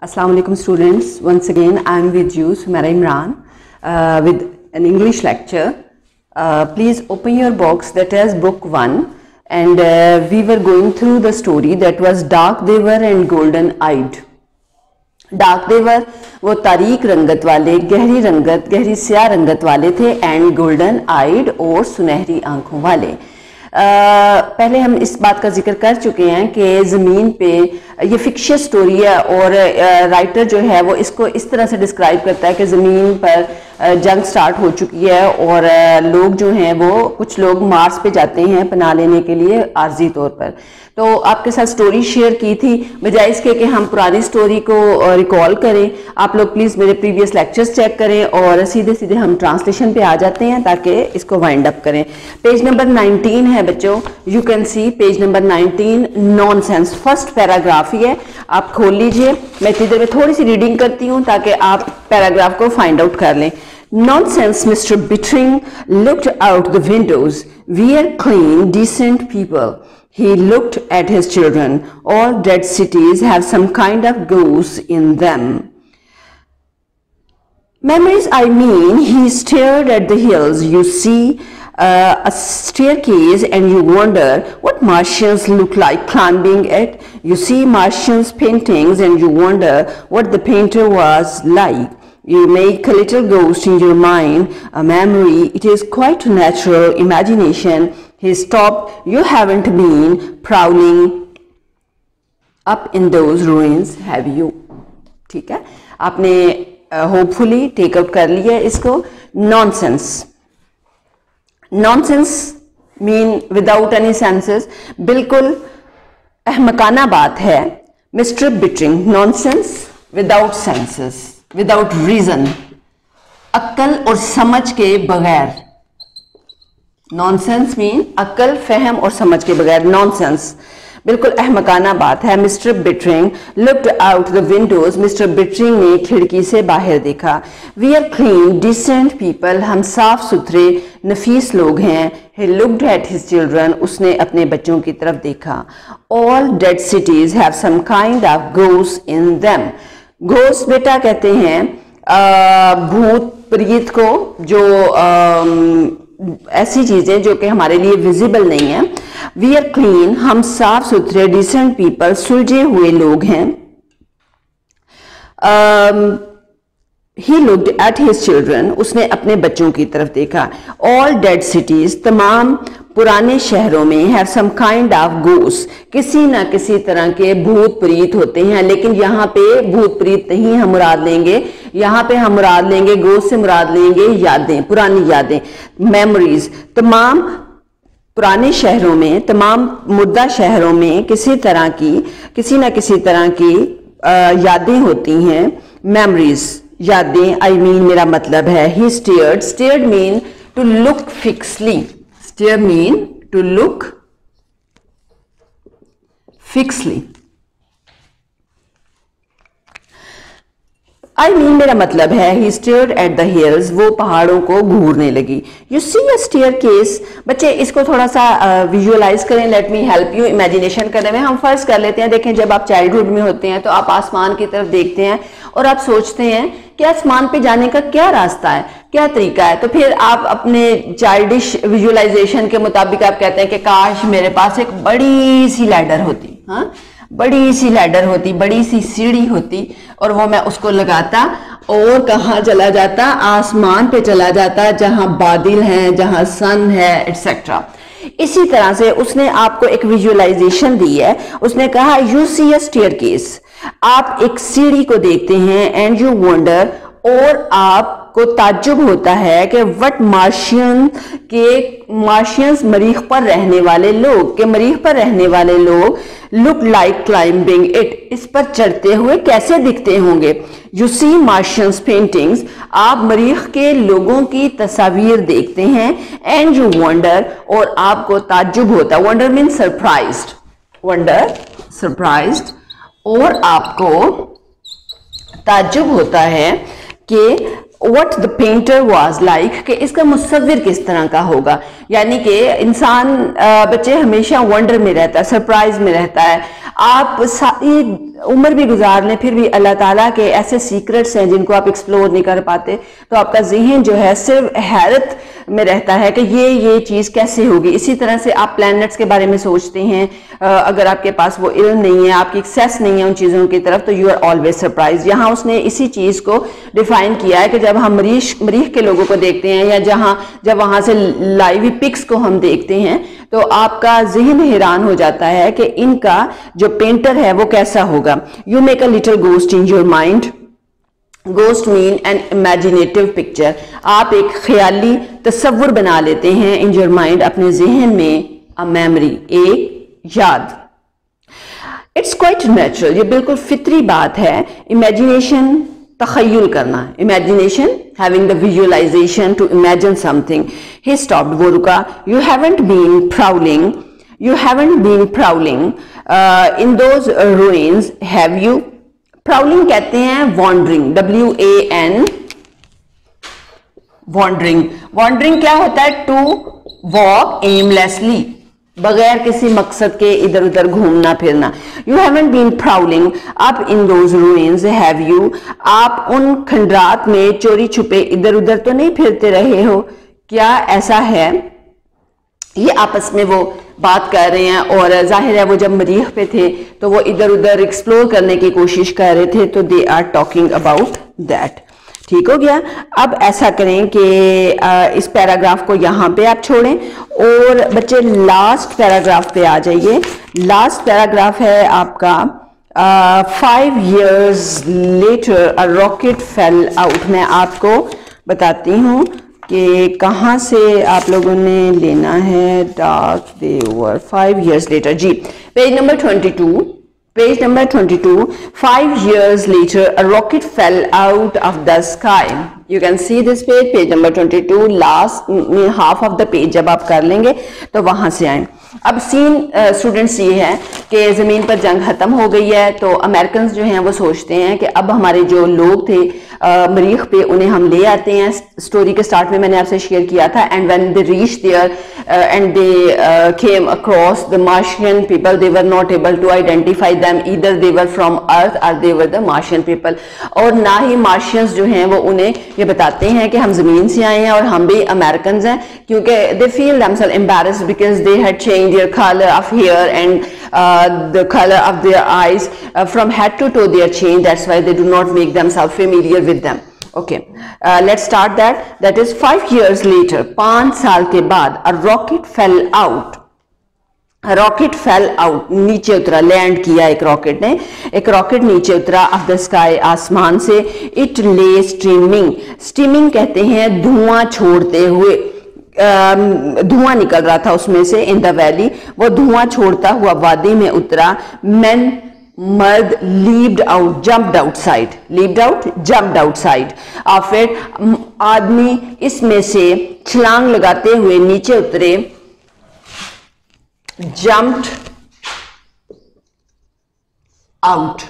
Assalamu alaikum students. Once again I am with you Sumaira Imran with an English lecture. Please open your box, that is book 1, and we were going through the story that was Dark Devar and Golden Eyed. Dark Devar वो तारीक रंगत वाले, गहरी स्याह रंगत वाले थे, and golden आइड और सुनहरी आंखों वाले। पहले हम इस बात का जिक्र कर चुके हैं कि ज़मीन पे ये फिक्शियस स्टोरी है और राइटर जो है वो इसको इस तरह से डिस्क्राइब करता है कि ज़मीन पर जंग स्टार्ट हो चुकी है और लोग जो हैं वो कुछ लोग मार्स पे जाते हैं पनाह लेने के लिए आर्जी तौर पर। तो आपके साथ स्टोरी शेयर की थी, बजाय इसके कि हम पुरानी स्टोरी को रिकॉल करें। आप लोग प्लीज़ मेरे प्रीवियस लेक्चर्स चेक करें और सीधे हम ट्रांसलेशन पे आ जाते हैं ताकि इसको वाइंड अप करें। पेज नंबर 19 है बच्चों, you can see page number 19, nonsense, first paragraph ही है, आप खोल लीजिए। मैं इतनी देर में थोड़ी सी रीडिंग करती हूँ ताकि आप पैराग्राफ को फाइंड आउट कर लें। Nonsense, Mr. Bittring looked out the windows. We are clean, decent people. He looked at his children. All dead cities have some kind of ghost in them. Memories, I mean. He stared at the hills. You see a staircase and you wonder what Martians look like climbing it. You see Martians paintings and you wonder what the painter was like. You make a little ghost in your mind, a memory. It is quite natural imagination. He stopped. You haven't been prowling up in those ruins, have you? ठीक है, आपने hopefully take out कर लिया इसको। Nonsense. Nonsense mean without any senses, बिल्कुल अहमकाना बात है। Mr. Bittring, nonsense without senses, without reason, अक्ल और समझ के बगैर। नॉनसेंस मीन अक्ल, फहम और समझ के बगैर, नॉनसेंस, बिल्कुल अहमकाना बात है। Mister Bittering looked out the windows, mister Bittering ने खिड़की से बाहर देखा। We are clean decent people, हम साफ सुथरे नफीस लोग हैं। He looked at his children, उसने अपने बच्चों की तरफ देखा। All dead cities have some kind of ghost in them. Ghost बेटा कहते हैं भूत प्रीत को, जो ऐसी चीजें जो कि हमारे लिए विजिबल नहीं है। वी आर क्लीन, हम साफ सुथरे, डिसेंट पीपल, सुलझे हुए लोग हैं। He looked at his children, उसने अपने बच्चों की तरफ देखा। All dead cities, तमाम पुराने शहरों में have some kind of ghosts, किसी ना किसी तरह के भूत प्रीत होते हैं। लेकिन यहाँ पे भूत प्रीत नहीं हम मुराद लेंगे, यहाँ पे हम मुराद लेंगे, ghost से मुराद लेंगे यादें, पुरानी यादें। Memories, तमाम पुराने शहरों में, तमाम मुर्दा शहरों में किसी ना किसी तरह की यादें होती हैं। Memories, यादें, I mean मेरा मतलब है। He stared, stared mean to look fixedly, stare mean to look fixedly, I mean मेरा मतलब है। He stared at the hills, वो पहाड़ों को घूरने लगी। You see a staircase, बच्चे इसको थोड़ा सा विजुअलाइज करें, let me help you imagination करने में। हम फर्ज कर लेते हैं, देखें जब आप चाइल्डहुड में होते हैं तो आप आसमान की तरफ देखते हैं और आप सोचते हैं कि आसमान पे जाने का क्या रास्ता है, क्या तरीका है। तो फिर आप अपने चाइल्डिश विजुअलाइजेशन के मुताबिक आप कहते हैं कि काश मेरे पास एक बड़ी सी लैडर होती, हाँ, बड़ी सी लैडर होती, बड़ी सी सीढ़ी होती और वो मैं उसको लगाता और कहाँ चला जाता, आसमान पे चला जाता, जहां बादल हैं, जहां सन है, एटसेट्रा। इसी तरह से उसने आपको एक विजुअलाइजेशन दी है। उसने कहा यू सी अ स्टेयरकेस, आप एक सीढ़ी को देखते हैं, एंड यू वंडर, और आपको ताज्जुब होता है कि व्हाट मार्शियंस मरीख पर रहने वाले लोग लुक लाइक क्लाइंबिंग इट, इस पर चढ़ते हुए कैसे दिखते होंगे। यू सी मार्शियंस पेंटिंग्स, आप मरीख के लोगों की तस्वीर देखते हैं, एंड यू वंडर, और आपको ताज्जुब होता, wonder mean surprised, wonder surprised, और आपको ताज्जुब होता है कि what the painter was like, कि इसका मुसव्विर किस तरह का होगा। यानी कि इंसान बच्चे हमेशा वंडर में रहता है, सरप्राइज में रहता है। आप सारी उम्र भी गुजार लें फिर भी अल्लाह ताला के ऐसे सीक्रेट्स हैं जिनको आप एक्सप्लोर नहीं कर पाते, तो आपका जहन जो है सिर्फ हैरत में रहता है कि ये चीज़ कैसे होगी। इसी तरह से आप प्लैनेट्स के बारे में सोचते हैं, अगर आपके पास वो इल्म नहीं है, आपकी एक्सेस नहीं है उन चीज़ों की तरफ, तो यू आर ऑलवेज सरप्राइज। यहाँ उसने इसी चीज़ को डिफाइन किया है कि जब हम मरीख के लोगों को देखते हैं या जब वहाँ से लाइव पिक्स को हम देखते हैं तो आपका जहन हैरान हो जाता है कि इनका जो पेंटर है वो कैसा होगा। You make a little ghost in your mind. Ghost mean an imaginative picture. आप एक ख्याली तस्वुर बना लेते हैं इन योर माइंड, अपने जहन में। अ मेमोरी, एक याद। इट्स क्वाइट नेचुरल, ये बिल्कुल फितरी बात है। इमेजिनेशन, तखय्युल करना। Imagination, having the visualisation to imagine something. He stopped, वो रुका। You haven't been prowling, you haven't been prowling in those ruins, have you? Prowling कहते हैं wandering, W-A-N, wandering। wandering क्या होता है? to walk aimlessly, बगैर किसी मकसद के इधर उधर घूमना फिरना। You haven't been prowling up in those ruins, have you? आप उन खंडरात में चोरी छुपे इधर उधर तो नहीं फिरते रहे हो, क्या ऐसा है? ये आपस में वो बात कर रहे हैं और जाहिर है वो जब मरीख पे थे तो वो इधर उधर एक्सप्लोर करने की कोशिश कर रहे थे, तो they are talking about that. ठीक हो गया। अब ऐसा करें कि इस पैराग्राफ को यहाँ पे आप छोड़ें और बच्चे लास्ट पैराग्राफ पे आ जाइए। लास्ट पैराग्राफ है आपका 5 years later a rocket fell out। मैं आपको बताती हूँ कि कहाँ से आप लोगों ने लेना है। Dark they were 5 years later, जी page number 22, page number 22। 5 years later a rocket fell out of the sky। You can see this page, page number 22, last half of the page जब आप कर लेंगे तो वहां से आए। अब सीन स्टूडेंट्स ये है कि ज़मीन पर जंग ख़त्म हो गई है, तो अमेरिकन जो हैं वो सोचते हैं कि अब हमारे जो लोग थे मरीख पे उन्हें हम ले आते हैं। स्टोरी के स्टार्ट में मैंने आपसे शेयर किया था। And when they reach there and they came across the Martian people, they were not able to identify them, either they were from Earth और they were the Martian people. और ना ही Martians जो हैं वो उन्हें ये बताते हैं कि हम ज़मीन से आए हैं और हम भी अमेरिकन हैं, क्योंकि they feel themselves embarrassed because they had change their colour of hair and the color of their eyes, from head to toe they are changed. That's why they do not make themselves familiar with them. Okay, let's start that. That is 5 years later, 5 साल के बाद a rocket fell out. Rocket fail out, नीचे उतरा, land किया एक rocket ने, एक rocket नीचे उतरा ऑफ द स्काई, आसमान से। इट ले स्ट्रीमिंग, स्टीमिंग कहते हैं धुआं छोड़ते हुए, धुआं निकल रहा था उसमें से। इन द वैली, वो धुआं छोड़ता हुआ वादी में उतरा। मैन, मर्द, leaped out, jumped outside, leaped out, jumped outside of it, आदमी इसमें से छलांग लगाते हुए नीचे उतरे। jumped out,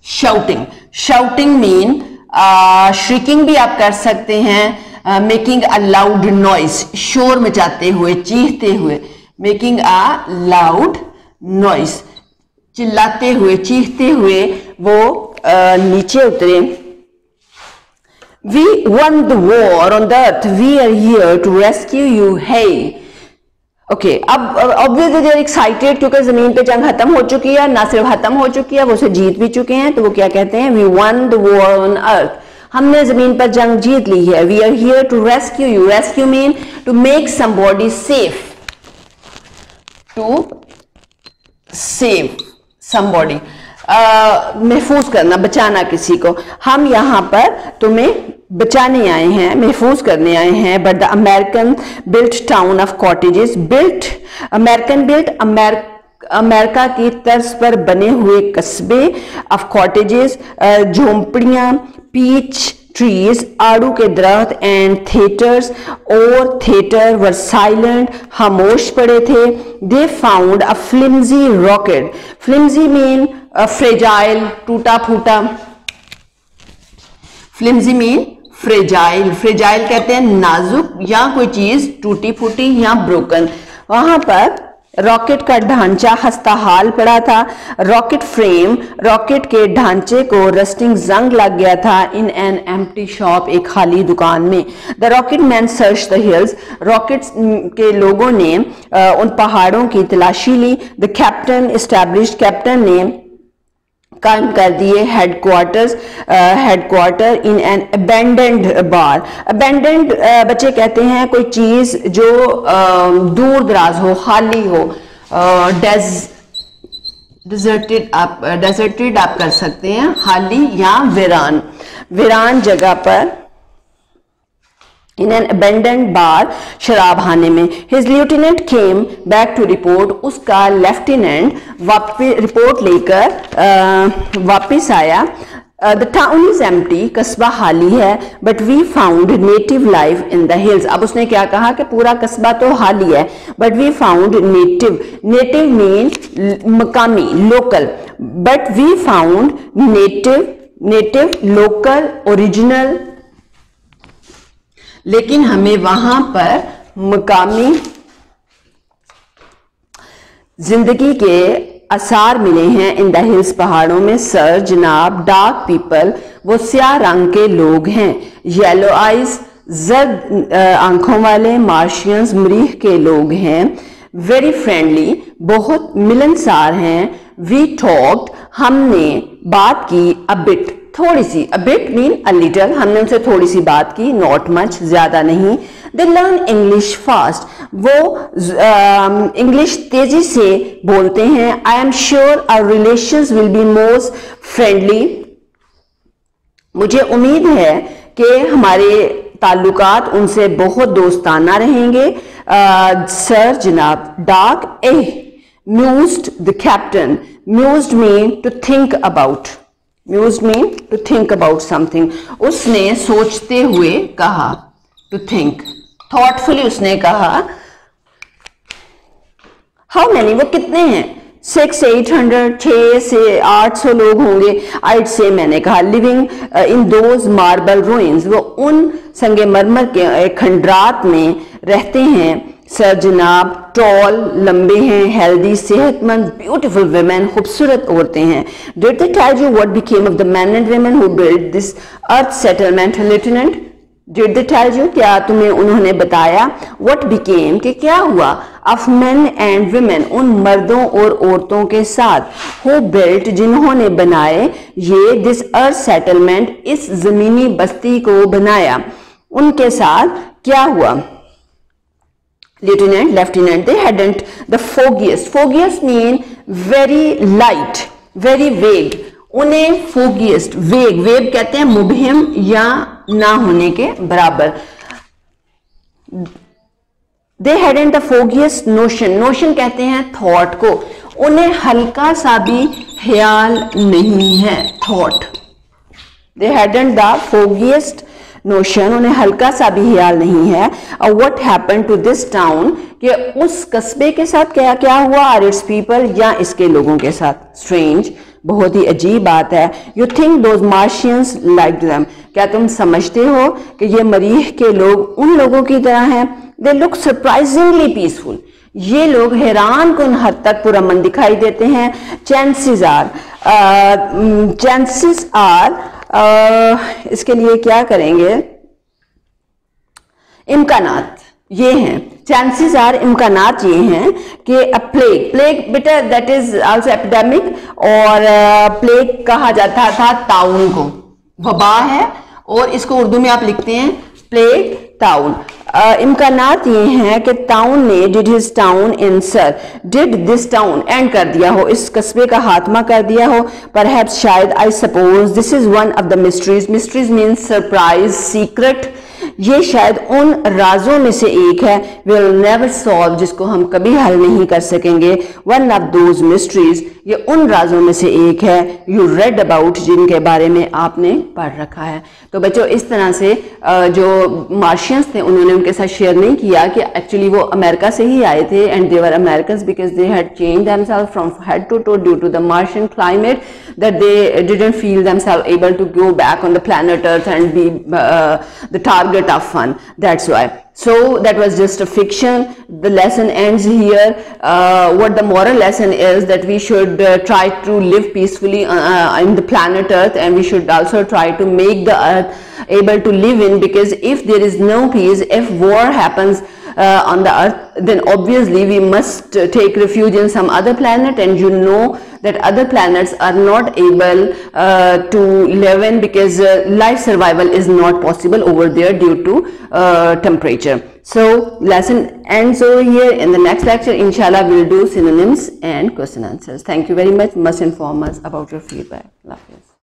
shouting, shouting mean shrieking भी आप कर सकते हैं, making a loud noise, शोर मचाते हुए, चीखते हुए, making a loud noise, चिल्लाते हुए, चीखते हुए वो नीचे उतरे। We won the war on the earth, we are here to rescue you, hey। Okay, अब ऑब्वियसली दे आर एक्साइटेड क्योंकि जमीन पे जंग खत्म हो चुकी है, ना सिर्फ खत्म हो चुकी है, वो उसे जीत भी चुके हैं। तो वो क्या कहते हैं? We won the war on earth, हमने जमीन पर जंग जीत ली है। We are here to rescue you, rescue mean to make somebody safe, to save somebody, महफूज करना, बचाना किसी को। हम यहाँ पर तुम्हें बचाने आए हैं, महफूज करने आए हैं। But the American built town of cottages, built, American built, America की तर्ज पर बने हुए कस्बे, ऑफ कॉटेजेस, झोंपड़ियां, पीच ट्रीज, आड़ू के दरख्त, एंड थिएटर्स, और थिएटर वर साइलेंट, खामोश पड़े थे। They found a flimsy rocket, flimsy mean fragile, टूटा फूटा, फ्लिमजी मीन फ्रेजाइल, फ्रेजाइल कहते हैं नाजुक या कोई चीज टूटी फूटी या ब्रोकन। वहां पर रॉकेट का ढांचा खस्ताहाल पड़ा था। रॉकेट फ्रेम, रॉकेट के ढांचे को रस्टिंग जंग लग गया था। इन एन एम्प्टी शॉप, एक खाली दुकान में। The rocket man search the hills, rocket के लोगों ने उन पहाड़ों की तलाशी ली। द कैप्टन एस्टैब्लिश्ड, कैप्टन ने कायम कर दिए headquarter in an abandoned bar. Abandoned बच्चे कहते हैं कोई चीज जो दूर दराज हो, खाली हो, डेजर्टेड आप कर सकते हैं, खाली या वीरान जगह पर। इन एन अबेंडेंड बार, शराबखाने में। His lieutenant came back to report, उसका लेफ्टिनेंट रिपोर्ट लेकर वापिस आया। द टाउन इज एम्प्टी, कस्बा खाली है। But we found native life in the hills. अब उसने क्या कहा कि पूरा कस्बा तो खाली है, but we found native mean मकामी, local. But we found native, local, original, लेकिन हमें वहां पर मकामी जिंदगी के आसार मिले हैं। इन द हिल्स, पहाड़ों में। सर, जनाब, डार्क पीपल, वो स्याह रंग के लोग हैं। येलो आइज, जर्द आंखों वाले। मार्शियंस, मरीख के लोग हैं। वेरी फ्रेंडली, बहुत मिलनसार हैं। वी टॉक्ड, हमने बात की। अ बिट, थोड़ी सी। A bit mean a little, हमने उनसे थोड़ी सी बात की। नॉट मच, ज्यादा नहीं। दे लर्न इंग्लिश फास्ट, वो इंग्लिश तेजी से बोलते हैं। I am sure our relations will be most friendly, मुझे उम्मीद है कि हमारे ताल्लुकात उनसे बहुत दोस्ताना रहेंगे। सर, जनाब। Dark, mused the captain, mused mean to think about, mused mean to think about something, उसने सोचते हुए कहा। टू थिंक, थॉटफुली उसने कहा। हाउ मैनी, वो कितने हैं? 600-800, 6 से 800 लोग होंगे। आइट से, मैंने कहा। Living in those marble ruins, वो उन संगमरमर के खंडरात में रहते हैं। सर, जनाब। टॉल, लंबे हैं। हेल्दी, सेहतमंद। ब्यूटीफुल वुमेन, खूबसूरत औरतें हैं। Did they tell you what became of the man and women who built this earth settlement, lieutenant? Did they tell you, क्या तुम्हें उन्होंने बताया? व्हाट बिकेम, कि क्या हुआ? ऑफ मेन एंड वुमेन, उन मर्दों और औरतों के साथ। हु बिल्ट, जिन्होंने बनाए ये दिस अर्थ सेटलमेंट, इस जमीनी बस्ती को बनाया, उनके साथ क्या हुआ? Lieutenant, they hadn't the foggiest mean very light, very vague, उन्हें foggiest, vague कहते हैं मुबहिम या ना होने के बराबर। They hadn't the foggiest notion कहते हैं thought को, उन्हें हल्का सा भी ख्याल नहीं है, thought। They hadn't the foggiest notion, उन्हें हल्का सा भी ख्याल नहीं है। और what happened to this town, कि उस कस्बे के साथ क्या क्या हुआ? आर इट्स पीपल, या इसके लोगों के साथ। स्ट्रेंज, बहुत ही अजीब बात है। You think those Martians like them, क्या तुम समझते हो कि ये मरीख के लोग उन लोगों की तरह हैं? दे लुक सरप्राइजिंगली पीसफुल, ये लोग हैरान कुन हद तक पुरअमन दिखाई देते हैं। चांसेस आर, इसके लिए क्या करेंगे? इम्कानात ये हैं। चांसेस आर, इम्कानात ये हैं कि अ प्लेग बेटा दैट इज आल्सो एपिडेमिक, और प्लेग कहा जाता था ताउन को, वबा है, और इसको उर्दू में आप लिखते हैं प्लेग, ताउन। इम्कानात ये हैं कि ताउन ने did his town in sir, did this town and कर दिया हो, इस कस्बे का खात्मा कर दिया हो। परहैप्स, शायद। I suppose this is one of the mysteries means surprise, secret, ये शायद उन राजों में से एक है। विल नेवर सॉल्व, जिसको हम कभी हल नहीं कर सकेंगे। वन ऑफ दोज मिस्ट्रीज, ये उन राजों में से एक है। यू रेड अबाउट, जिनके बारे में आपने पढ़ रखा है। तो बच्चों, इस तरह से जो मार्शियंस थे उन्होंने उनके साथ शेयर नहीं किया कि एक्चुअली वो अमेरिका से ही आए थे, and they were Americans because they had changed themselves from head to toe due to the Martian climate, that they didn't feel themselves able to go back on the planet Earth and be the target have the tough fun. That's why. So that was just a fiction. The lesson ends here. What the moral lesson is that we should try to live peacefully in the planet Earth, and we should also try to make the Earth able to live in, because if there is no peace, if war happens on the Earth, then obviously we must take refuge in some other planet, and you know that other planets are not able to live in, because life survival is not possible over there due to temperature. So lesson ends over here. In the next lecture, inshallah, we'll do synonyms and question answers. Thank you very much. Must inform us about your feedback. Allah Hafiz.